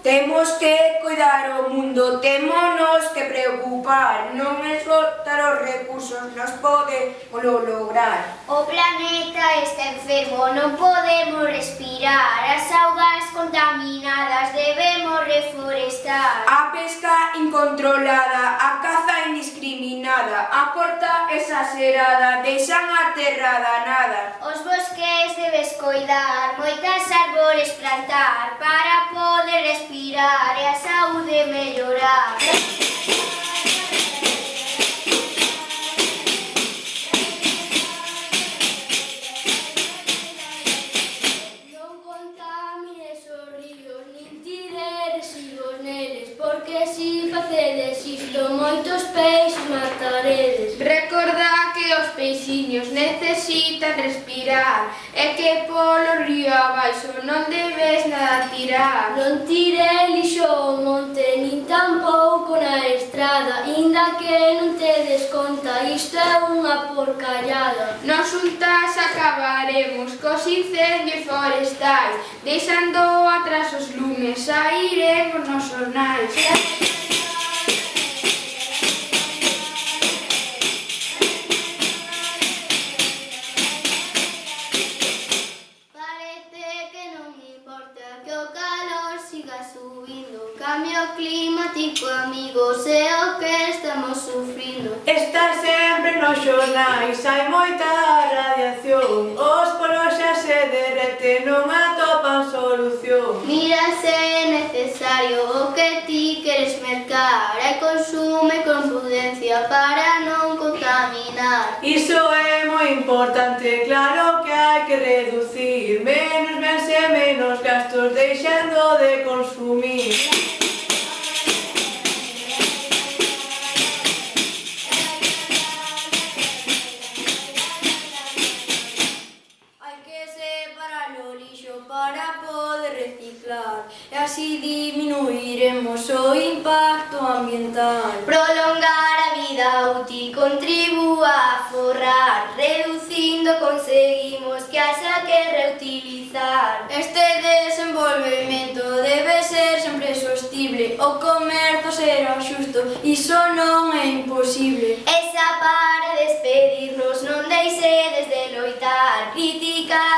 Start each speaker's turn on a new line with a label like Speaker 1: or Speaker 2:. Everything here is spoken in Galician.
Speaker 1: Temos que cuidar o mundo, témonos que preocupar, non esgotar os recursos, nos podemos lograr.
Speaker 2: O planeta está enfermo, non podemos respirar, as augas contaminadas debemos reforestar.
Speaker 1: A pesca incontrolada, a caza indiscriminada, a corta exagerada, deixan a terra danada.
Speaker 2: Os bosques debes coidar, moitas árbores plantar, para poder respirar e a saúde mellorar.
Speaker 3: Non contamines os ríos, nin tires residuos neles, porque si facedes isto, moitos peixes mataredes.
Speaker 4: Recorda que os peixiños necesitan respirar e que polo río abaixo non debes nada tirar.
Speaker 3: Non tire lixo ao monte, nin tampouco na estrada, inda que non te des conta, isto é unha porcallada.
Speaker 4: Nos xuntas acabaremos cos incendios forestais, deixando atrás os lumes, sairemos nos xornais.
Speaker 2: Cambio climático, amigos, é o que estamos sufrindo.
Speaker 5: Está sempre nos xornais, hai moita radiación, os polos xa se derreten, non atopan solución.
Speaker 2: Mira se é necesario o que ti queres mercar e consume con prudencia para non contaminar.
Speaker 5: Iso é moi importante, claro que hai que reducir, menos bens e menos gastos, deixando de consumir.
Speaker 3: Para poder reciclar e así diminuiremos o impacto ambiental.
Speaker 2: Prolongar a vida útil contribúa a forrar, reducindo conseguimos que haxa que reutilizar.
Speaker 3: Este desenvolvemento debe ser sempre sostible, o comercio será xusto, iso non é imposible.
Speaker 2: Esa para despedirnos, non deixedes de loitar, criticar